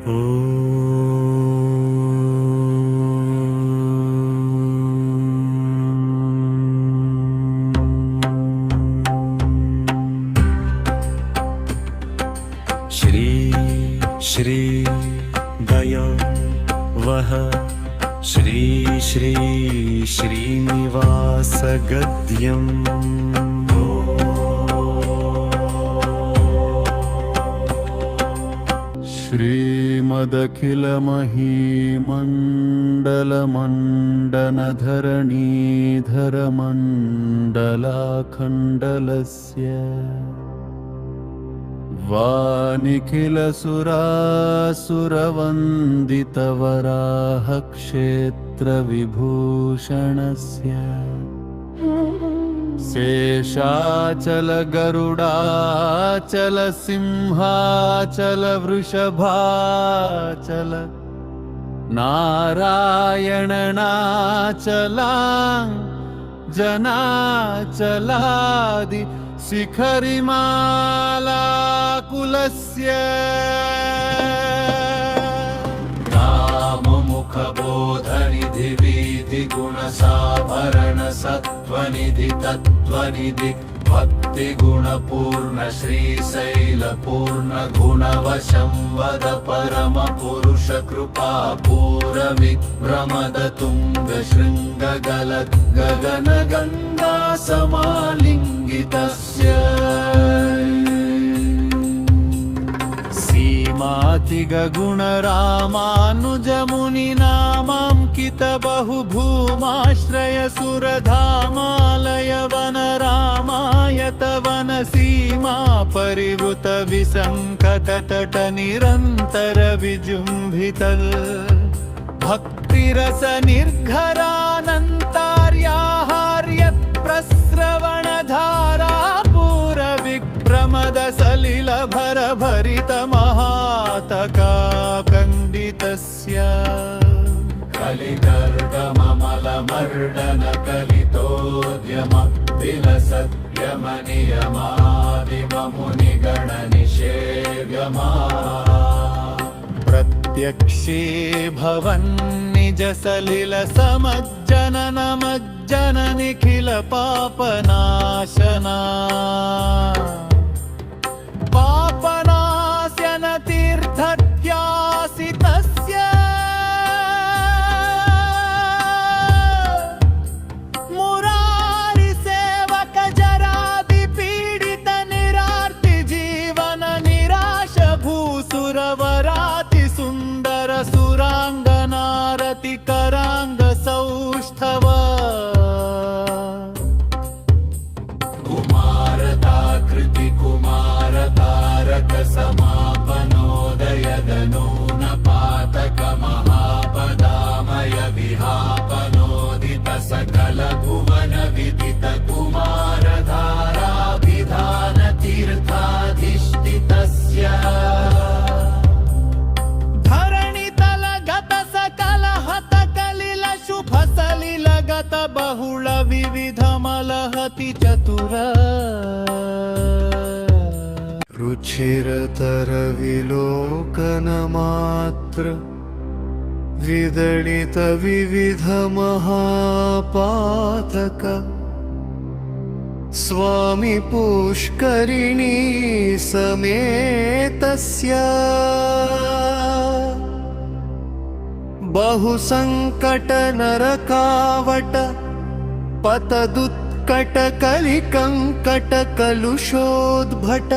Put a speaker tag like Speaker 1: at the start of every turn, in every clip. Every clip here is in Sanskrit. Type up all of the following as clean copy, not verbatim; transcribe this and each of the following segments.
Speaker 1: श्री श्री दया वह श्री श्री श्रीनिवास गद्यम्
Speaker 2: श्रीमदखिलमहीमण्डलमण्डनधरणीधरमण्डलाखण्डलस्य वानिखिलसुरासुरवन्दितवराहक्षेत्रविभूषणस्य शेषाचल गरुडाचल सिंहाचल वृषभाचल नारायणनाचलाञ्जनाचलादि शिखरिमालाकुलस्य
Speaker 3: राममुखबोधनिधि वीतिगुणसाभरण सत्त्वनिधि तत्त्वनिधि भक्तिगुणपूर्ण श्रीशैलपूर्ण गुणवशं वद परमपुरुष कृपापूरविभ्रमदतुङ्गशृङ्गगलद् गगनगङ्गा समालिङ्गितस्य
Speaker 2: सीमातिगुणरामानुजमुनिनामाङ्कित बहुभूमाश्रय सुरधामालय वनरामायतवन सीमा परिवृत विसङ्कततट निरन्तर विजृम्भित भक्तिरस निर्घरानन्तार्याहार्य प्रस्रवणधारा पूरविक्रमद सलिल भर भरित महातका खण्डितस्य
Speaker 3: कलिगर्गममलमर्दन कलितोद्यम विलसत्यमनियमादिममुनिगण निषेव्यमा
Speaker 2: प्रत्यक्षे भवन् निज सलिल समज्जनन मज्जन निखिल पापनाशना पापनाशन तीर्थत्यासितस्य मुरारि सेवक जरादि पीडित निरार्ति जीवन निराश भूसुरवराति सुन्दर सुरांगनारति करांग सौष्ठव
Speaker 3: कुमारताकृति कुमारतारक समापनोदयदनो न पातक महापदामय विहापनोदित सकल भुवन विदित कुमारधाराभिधान तीर्थाधिष्ठितस्य
Speaker 2: बहुल विविध मलहति चतुर रुचिरतर विलोकन मात्र विदलित विविध महापातक स्वामी पुष्करिणी समेतस्य बहुसंकट नरकावट पतदुत्कट कलिकंकट कलुषोद्भट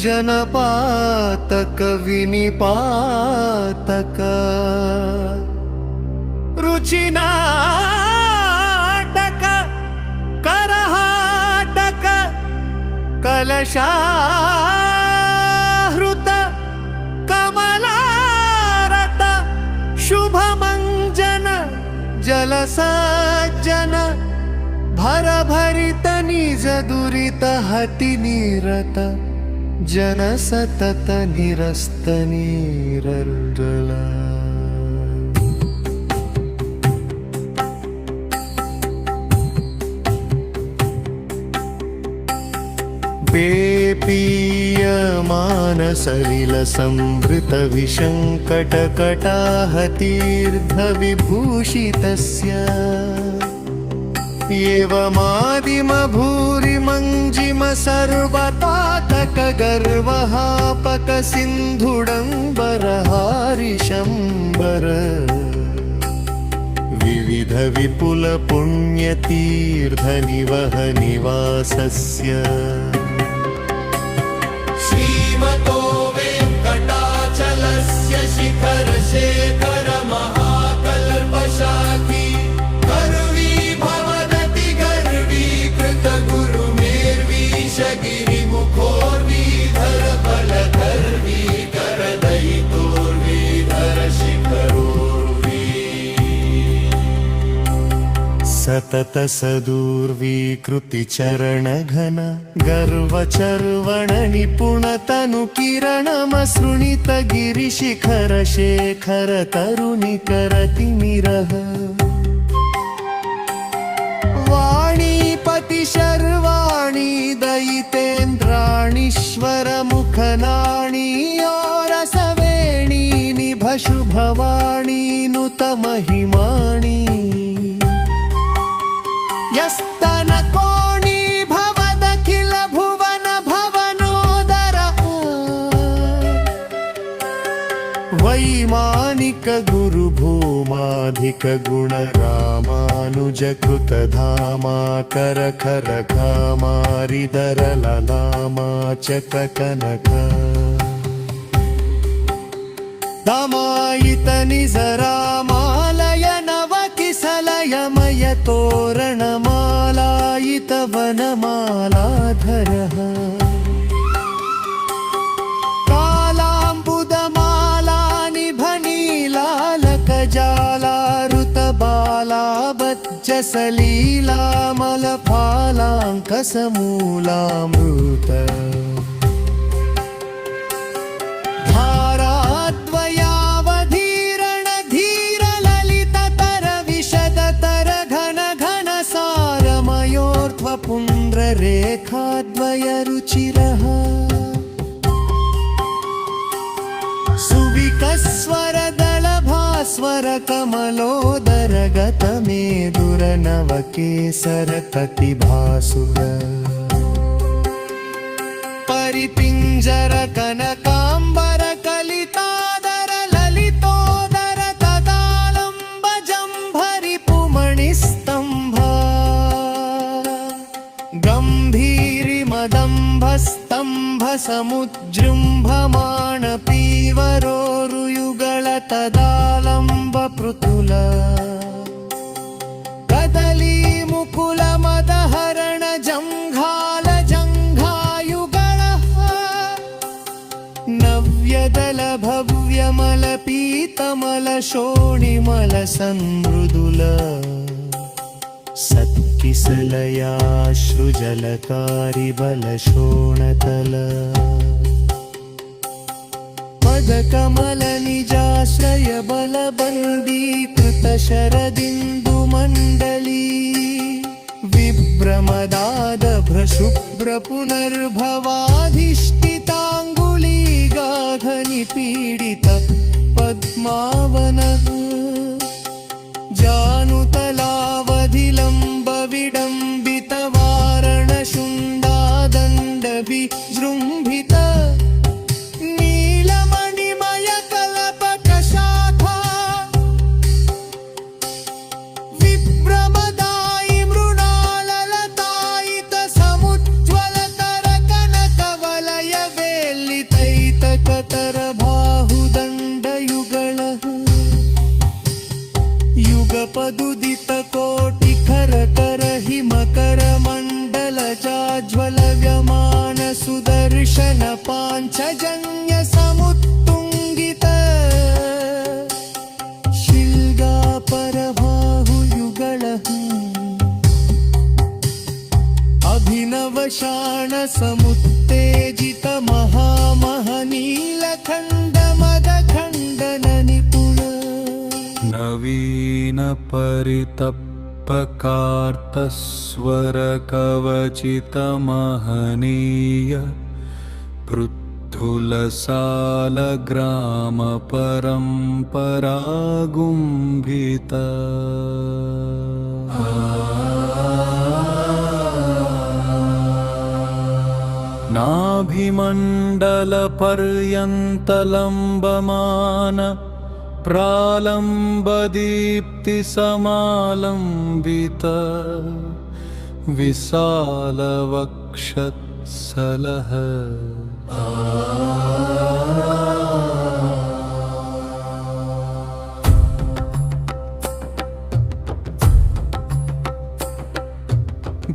Speaker 2: जनपातक विनिपातक रुचिनाटक करहाटक कलशाहृत कमलारत शुभमंजन जलसज्जन भर भरित निज दुरित हति निरत जन सतत निरस्त नीरर्जला पे पेपीयमानसलिलसंवृतविशङ्कटकटाहतीर्धविभूषितस्य एवमादिमभूरिमञ्जिम सर्वतातकगर्वहापकसिन्धुडम्बरहारिशम्बर विविध विपुल पुण्यतीर्थ निवासस्य
Speaker 3: श्रीमतो वेङ्कटाचलस्य शिखर शेखर महाकल्पशाखी गर्वी भवदति गर्वीकृत गुरुमेर्वीश गिरिमुखोर्वीधर बलधर्वी करदयितोर्वीधर शिखरोर्वी
Speaker 2: सतत सदूर्वीकृति चरण घन गर्वचर्वण निपुण तनु किरणमसृणित गिरिशिखर शेखर तरुणिकरति निरह वाणीपति शर्वाणी दयितेन्द्राणीश्वर मुखनाणी रसवेणी निभ शुभवाणी नुत महिमाणी यस्तनकोणी भवदखिल भुवन भवनोदर वैमानिक गुरुभूमाधिक गुण रामानुज कृत धामा कर खर खामारिदर ललामा चकनक दमायित निजरामालय नवकिसलयमय तोरणमालायित वनमालाधरः कालाम्बुदमाला निभनीलालकजालारुतबालाबज्जसलीलामलफालाङ्कसमूलामृत धाराद्वयावधीरण धीर ललित तर विशद तर घन घन सारमयोर्ध्व पुण्ड्र रेखाद्वय रुचिरः सुविकस्वर दल भास्वर कमलोदर गत मेदुर नवकेसर कतिभासुर परिपिञ्जर कनकाम्बर कलितादर ललितोदर तदालम्ब जम्भरि पुमणिस्तम्भा गम्भीरि मदम्भस्तम्भ समुजृम्भमाण पीवरोरुयुगल तदालम्ब पृथुल कदली मुकुल मदहरण जङ्घाल नव्यदल भव्यमल पीतमल शोणिमल संमृदुल सत्किसलयाश्रुजलकारि बल शोणतल पदकमल निजाश्रय बल बन्दीकृत शरदिन्दुमण्डली विभ्रमदाद भ्रशुभ्र पुनर्भवाधिष्ठिताङ्गुली गाघनिपीडित पद्मावनः जानुतलावधिलम्ब विडम्बित वारण शुण्डादण्ड विजृम्भित नीलमणिमय कल्पक शाखा विभ्रमदायि मृणाललतायित समुज्ज्वल तर कनकवलय वेल्लितैतकतर बाहुदण्डयुगलः युगपदुदित कोटिखर कर हिमकर मण्डल जाज्वल व्यमान सुदर्शन पाञ्चजन्य समुत्तुङ्गित शिल्गापर बाहुयुगलः अभिनव शाण समुत्तेजित महामहनीलखण्ड मदखण्डन निपुण
Speaker 4: नवीन परितप्पकार्तस्वर कवचित महनीय
Speaker 2: పృథులసాల గ్రామ పరంపరాగుంభిత నాభిమండల పర్యంతలంబమాన ప్రాలంబదీప్తి సమాలంబిత విశాలవక్షత్సలః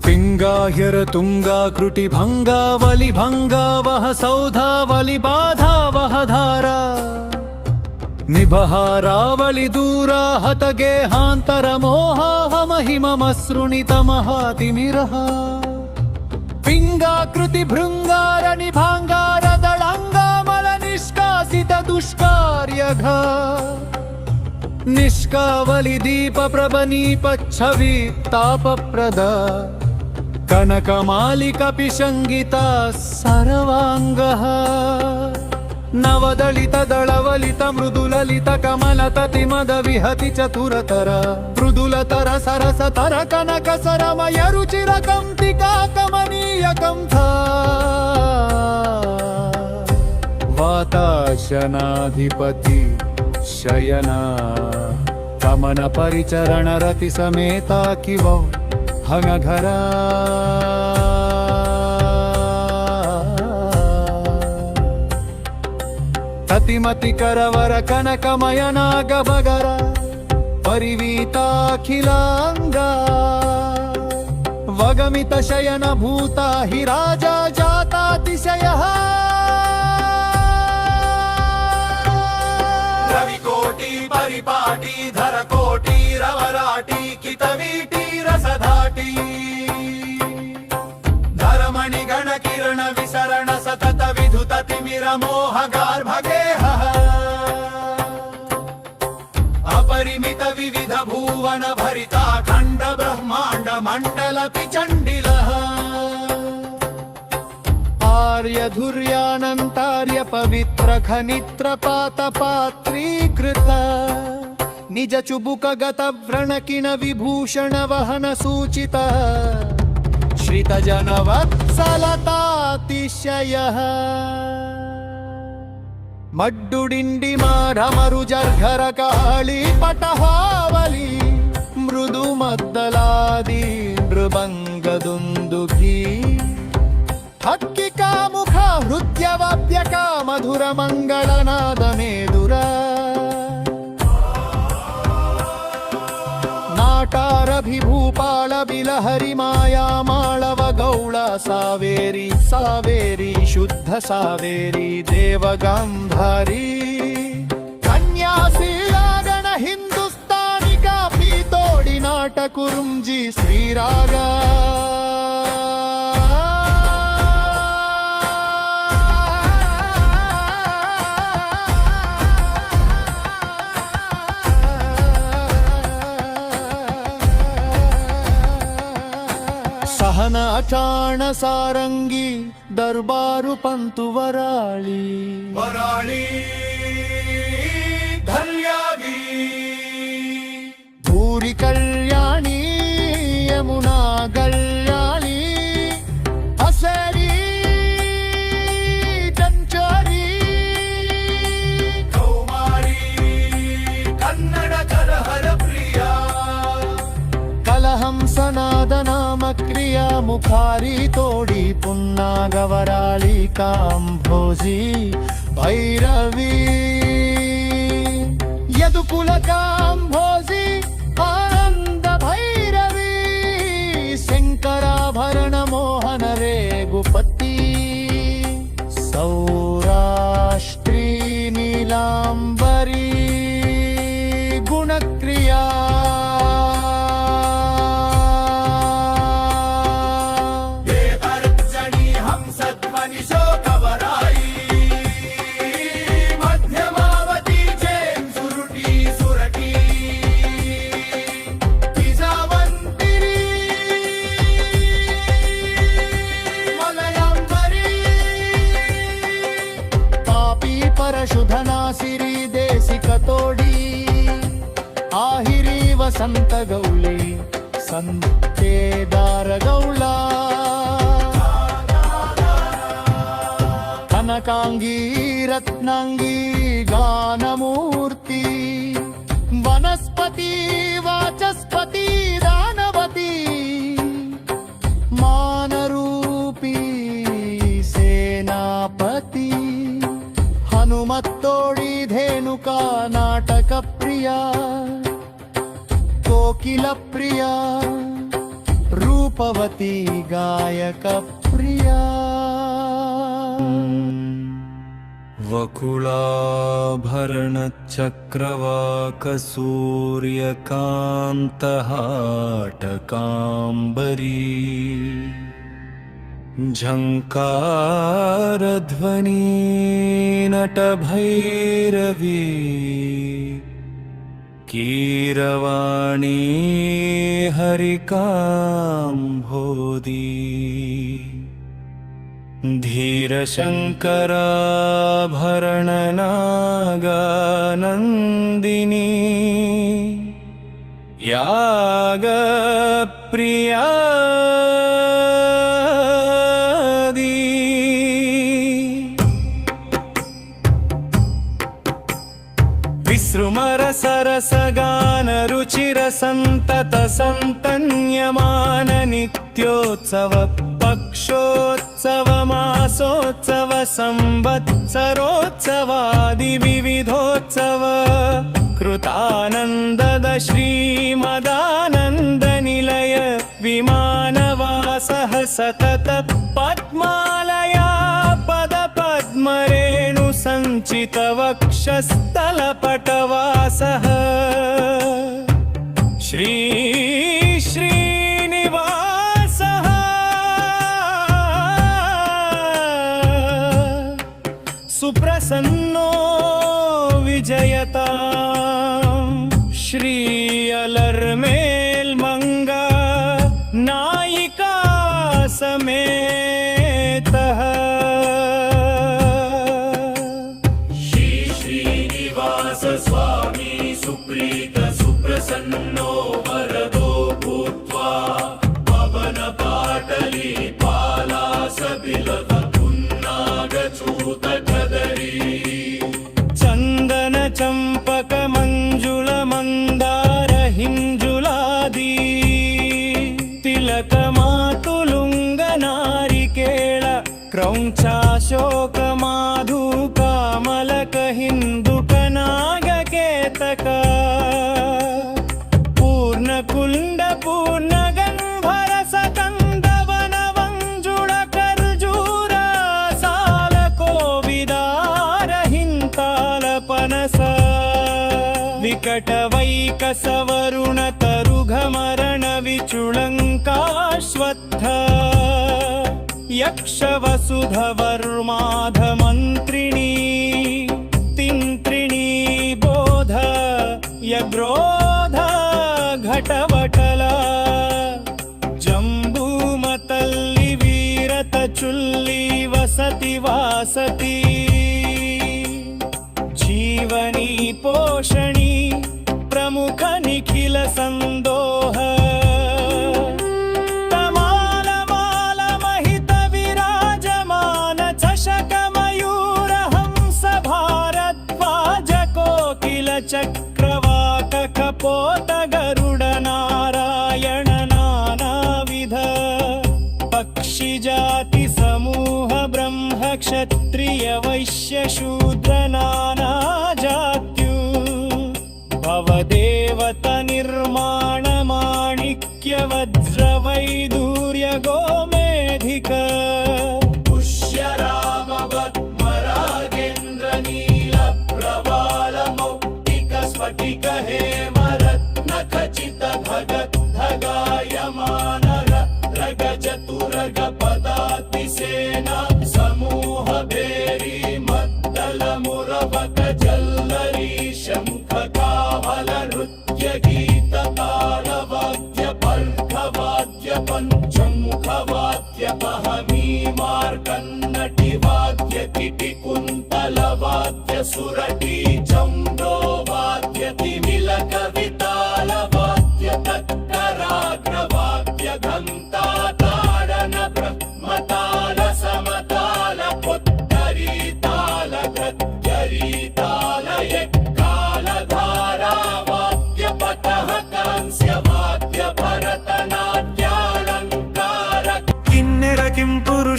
Speaker 2: పింగాహ్యర తుంగాకృటి భంగావలి భంగావహ సౌధావలి బాధావహ ధారా నిబహారావళి దూరా హత గేహాంతర మోహాహమహిమమసృణితమహాతిమిరః పింగాకృతి భృంగార నిభాంగార దళంగామల నిష్కాసిత దుష్కార్యఘ నిష్కావలి దీప ప్రభనీప ఛవి తాపప్రద కనకమాలిక పిశంగిత సర్వాంగః నవదళిత దళవలిత మృదులలిత కమలతతి మద విహతి చతురతర మృదులతర సరసతర కనక సరమయ రుచిర కంతికా కమనీయ కంఠ వాతాశనాధిపతి శయన కమన పరిచరణ రతి సమేత కివ హంగఘరా అతిమతి కరవర కనకమయ నాగభగర పరివీతాఖిలాంగ వగమిత శయన భూతా హి రాజా జాతాతిశయః
Speaker 3: రవికోటి పరిపాటి ధర కోటి రవరాటి కితవీటి రసధాటి ధరమణి గణ కిరణ విసరణ సతత విధుత తిమిర మోహ గార్భగేహ అపరిమిత వివిధ భువన భరితా ఖండ బ్రహ్మాండ మండల పిచండిలః
Speaker 2: ఆర్యధుర్యానంతార్య పవిత్ర ఖనిత్ర పాత పాత్రీకృత నిజ చుబుక గత వ్రణకిన విభూషణ వహన సూచిత శ్రిత జనవత్సలతాతిశయః మడ్డుడిండి మాఢమరు జర్ఘర కాళీ పటహావలి మృదు మద్దలాది నృభంగదుందుభీ హక్కి కాముఖ హృద్యవాప్యక మధుర మంగళనాదమేదురా నాటారభిభూపాళ బిలహరి మాయా మాళవ గౌళ సావేరి సావేరి శుద్ధ సావేరి దేవగాంధారీ కన్యాశీలాగణ హిందుస్థానిక పీతోడి నాటకురుంజి శ్రీరాగా సహన అచాణ సారంగి దర్బారు పంతు వరాళి
Speaker 3: వరాళి ధన్యాగి
Speaker 2: భూరి కళ్యాణి యమునా కళ్యాణి అసరి చంచరి
Speaker 3: కౌమారి కన్నడ కరహర ప్రియా
Speaker 2: కలహంస నాదనామ క్రియా ముఖారి తోడి పున్నాగవరాళి కాంభోజి భైరవి యదుకుల కాంభోజి ఆనంద భైరవి శంకరాభరణ మోహన రేగుపతి సౌరాష్ట్రీ నీలాంబరీ గుణక్రియా तोडी आहिरी वसंत गौली संतेदार गौला कनकांगी रत्नांगी गानमूर्ती वनस्पती वाचस्पती दानवती मानरूपी सेनापती हनुमत्तोडी धेनुका नाटक प्रिया कोकिल प्रिया रूपवती गायक प्रिया
Speaker 1: वकुलाभरणचक्रवाकसूर्यकान्तहाटकाम्बरी झङ्कारध्वनि नटभैरवी कीरवाणी हरिकाम्भोदी धीरशङ्कराभरणनागानन्दिनी यागप्रियादी विसृमरसरसगानरुचिरसन्तत सन्तन्यमान नित्योत्सव पक्षोत्सव मासोत्सव संवत्सरोत्सवादि विविधोत्सव कृतानन्दद श्रीमदानन्द निलय विमानवासः सतत पद्मालया पद पद्मरेणु सञ्चित वक्षस्थलपटवासः श्री श्रीनिवासः सुप्रसन्नो विजयता श्री अलर्मेल्मङ्गा नायिका समेतः श्री श्रीनिवास स्वामी सुप्रीत सुप्रसन्नो वरदो भूत्वा पवन पाटली पालासबिलव पुन्नागचूत चन्दन चम्पक मञ्जुल मन्दार हिञ्जुलादी तिलक मातुलुङ्ग नारिकेळ क्रौञ्चाशोक माधु कामलक हिन्दुक नागकेतक पूर्णकुण्ड पूर्णगन्धर सकन्दवन वञ्जुळ कर्जूर साल कोविदार हिन्ताल पनस विकटवैकसवरुण तरुघमरण विचुळङ्काश्वत्थ यक्ष वसुधवर्माध मन्त्रिणी तिन्त्रिणी बोध यग्रोध घटवटला जम्बूमतल्लि वीरत चुल्ली वसति वासति जीवनी पोषणी प्रमुख निखिल संदोह तमाल माल महित विराजमान चषक मयूर हंस भारद्वाज कोकिल चक्रवाक कपोत गरुड नारायण नानाविध पक्षि जाति समूह ब्रह्म क्षत्रिय वैश्य शूद्र नाना जात्यु भवदेवत निर्माण माणिक्य वज्र वैदूर्य गोमेधिक पुष्य राम पद्मरागेन्द्र नील प्रवाल मौक्तिक स्फटिक हेमरत्न खचित भगत धगायमान रग चतुरग पदातिसेना समूह भेरी मद्दल मुरवक जल्लरी शंख कावल नृत्य गीत ताल वाद्य पर्ख वाद्य पंचमुख वाद्य पहमी मार्कन्नटि वाद्य किटि कुन्तल वाद्य सुरटी चम्डो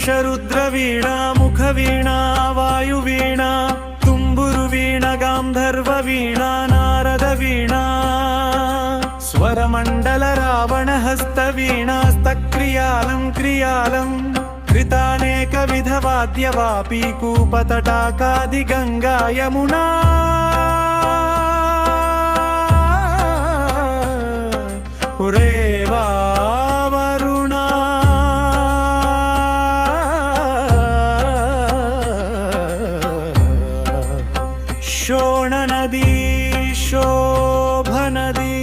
Speaker 1: पुरुषरुद्रवीणा मुखवीणा वायुवीणा तुम्बुरुवीणा गान्धर्ववीणा नारदवीणा स्वरमण्डल रावणहस्तवीणास्तक्रियालं क्रियालं कृतानेकविधवाद्यवापी कूपतटाकादिगङ्गा यमुना रेवा वरुणा शोणनदी शोभनदी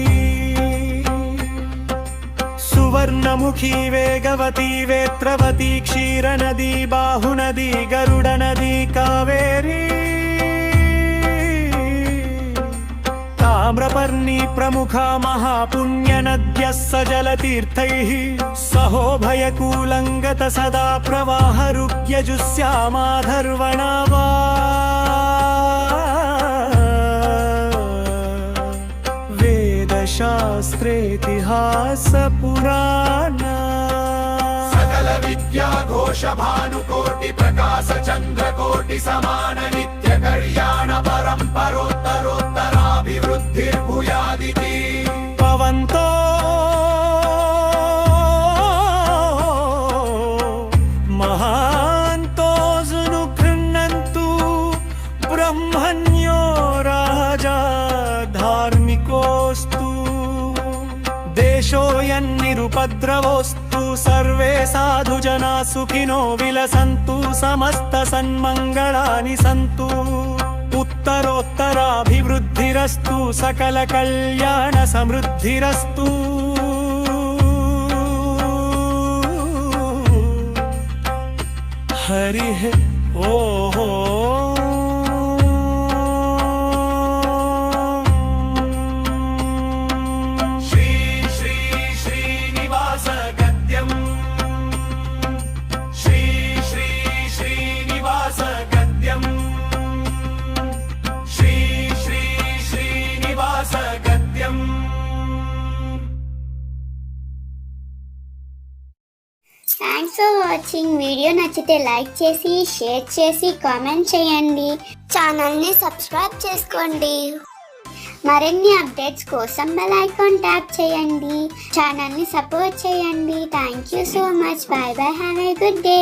Speaker 1: सुवर्णमुखी वेगवती वेत्रवती क्षीरनदी बाहुनदी गरुडनदी कावेरी ताम्रपर्णी प्रमुखा महापुण्यनद्यः सजलतीर्थैः सहोभयकूलङ्गत सदा प्रवाहरुग्यजुस्यामाधर्वणा वा वेदशास्त्रेतिहासपुराणा
Speaker 3: सकल विद्या घोष भानुकोटि प्रकाश चन्द्र कोटि समान नित्य कल्याण परम्परोत्तरोत्तराभिवृद्धिर्भूयादिति
Speaker 1: पवन्तो महान्तो सुनु गृह्णन्तु ब्रह्मण्यो राजा धार्मिकोऽस्तु देशोऽयन्निरुपद्रवोऽस्तु सर्वे साधुजना सुखिनो विलसन्तु समस्त सन्मङ्गलानि सन्तु उत्तरोत्तराभिवृद्धिरस्तु सकल कल्याण समृद्धिरस्तु हरिः ओः
Speaker 4: థ్యాంక్స్ ఫర్ వాచింగ్. వీడియో నచ్చితే లైక్ చేసి షేర్ చేసి కామెంట్ చేయండి. ఛానల్ని సబ్స్క్రైబ్ చేసుకోండి. మరిన్ని అప్డేట్స్ కోసం బెల్ ఐకాన్ ట్యాప్ చేయండి. ఛానల్ని సపోర్ట్ చేయండి. Thank you so much. By by. Have a good day.